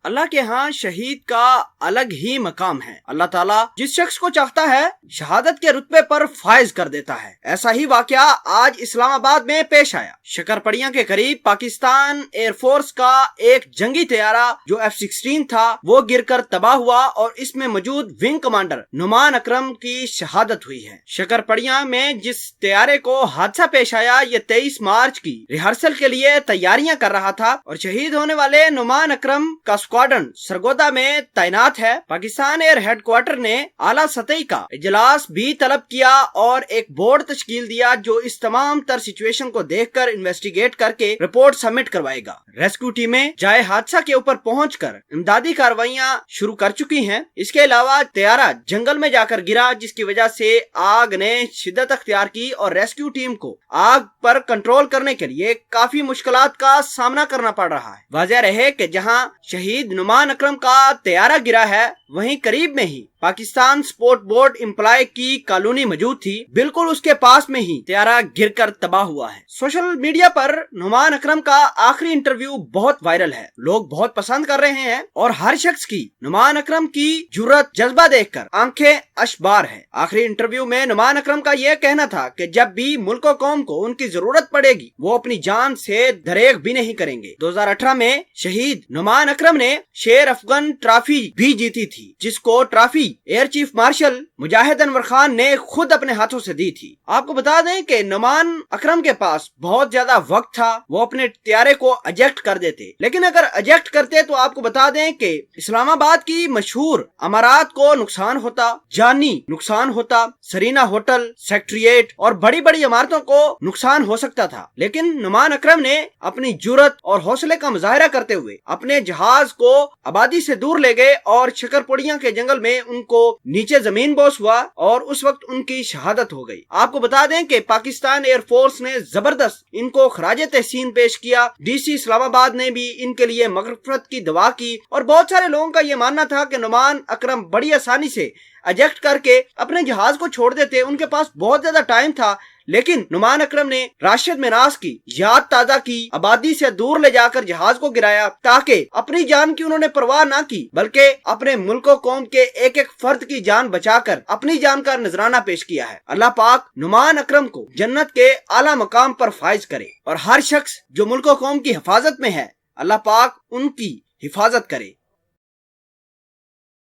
اللہ کے ہاں شہید کا الگ ہی مقام ہے۔ اللہ تعالیٰ جس شخص کو چاہتا ہے شہادت کے رتبے پر فائز کر دیتا ہے۔ ایسا ہی واقعہ آج اسلام آباد میں پیش آیا۔ شکرپڑیاں کے قریب پاکستان ایئر فورس کا ایک جنگی طیارہ جو F-16 تھا وہ گر کر تباہ ہوا اور اس میں موجود ونگ کمانڈر نعمان اکرم کی شہادت ہوئی ہے۔ شکرپڑیاں میں جس طیارے کو حادثہ پیش آیا یہ 23 مارچ کی ریہرسل کے لیے تیاریاں کر رہا تھا اور شہید ہونے والے نعمان اکرم کا اسکواڈرن سرگودا میں تعینات ہے۔ پاکستان ایئر ہیڈ کوارٹر نے اعلیٰ سطحی کا اجلاس بھی طلب کیا اور ایک بورڈ تشکیل دیا جو اس تمام تر سچویشن کو دیکھ کر انویسٹیگیٹ کر کے رپورٹ سبمٹ کروائے گا۔ ریسکیو ٹیمیں جائے حادثہ کے اوپر پہنچ کر امدادی کاروائیاں شروع کر چکی ہیں۔ اس کے علاوہ طیارہ جنگل میں جا کر گرا جس کی وجہ سے آگ نے شدت اختیار کی اور ریسکیو ٹیم کو آگ پر کنٹرول کرنے کے لیے کافی مشکلات کا سامنا کرنا پڑ رہا ہے۔ واضح رہے کہ جہاں شہید نعمان اکرم کا طیارہ گرا ہے وہیں قریب میں ہی پاکستان سپورٹ بورڈ امپلائی کی کالونی موجود تھی، بالکل اس کے پاس میں ہی طیارہ گر کر تباہ ہوا ہے۔ سوشل میڈیا پر نعمان اکرم کا آخری انٹرویو بہت وائرل ہے، لوگ بہت پسند کر رہے ہیں اور ہر شخص کی نعمان اکرم کی جرأت جذبہ دیکھ کر آنکھیں اشبار ہے۔ آخری انٹرویو میں نعمان اکرم کا یہ کہنا تھا کہ جب بھی ملک و قوم کو ان کی ضرورت پڑے گی وہ اپنی جان سے دریغ بھی نہیں کریں گے۔ 2018 میں شہید نعمان اکرم نے شیر افغان ٹرافی بھی جیتی تھی جس کو ٹرافی ایئر چیف مارشل مجاہد انور خان نے خود اپنے ہاتھوں سے دی تھی۔ آپ کو بتا دیں کہ نعمان اکرم کے پاس بہت زیادہ وقت تھا، وہ اپنے طیارے کو ایجیکٹ کر دیتے، لیکن اگر ایجیکٹ کرتے تو آپ کو بتا دیں کہ اسلام آباد کی مشہور عمارات کو نقصان ہوتا، جانی نقصان ہوتا، سرینا ہوٹل، سیکٹریٹ اور بڑی بڑی عمارتوں کو نقصان ہو سکتا تھا۔ لیکن نعمان اکرم نے اپنی جرأت اور حوصلے کا مظاہرہ کرتے ہوئے اپنے جہاز کو آبادی سے دور لے گئے اور شکرپڑیاں کے جنگل میں ان کو نیچے زمین بوس ہوا اور اس وقت ان کی شہادت ہو گئی۔ آپ کو بتا دیں کہ پاکستان ایئر فورس نے زبردست ان کو خراج تحسین پیش کیا، ڈی سی اسلام آباد نے بھی ان کے لیے مغفرت کی دعا کی اور بہت سارے لوگوں کا یہ ماننا تھا کہ نعمان اکرم بڑی آسانی سے ایجیکٹ کر کے اپنے جہاز کو چھوڑ دیتے، ان کے پاس بہت زیادہ ٹائم تھا، لیکن نعمان اکرم نے راشد مناس کی یاد تازہ کی، آبادی سے دور لے جا کر جہاز کو گرایا تاکہ اپنی جان کی انہوں نے پرواہ نہ کی بلکہ اپنے ملک و قوم کے ایک ایک فرد کی جان بچا کر اپنی جان کا نذرانہ پیش کیا ہے۔ اللہ پاک نعمان اکرم کو جنت کے اعلیٰ مقام پر فائز کرے اور ہر شخص جو ملک و قوم کی حفاظت میں ہے اللہ پاک ان کی حفاظت کرے۔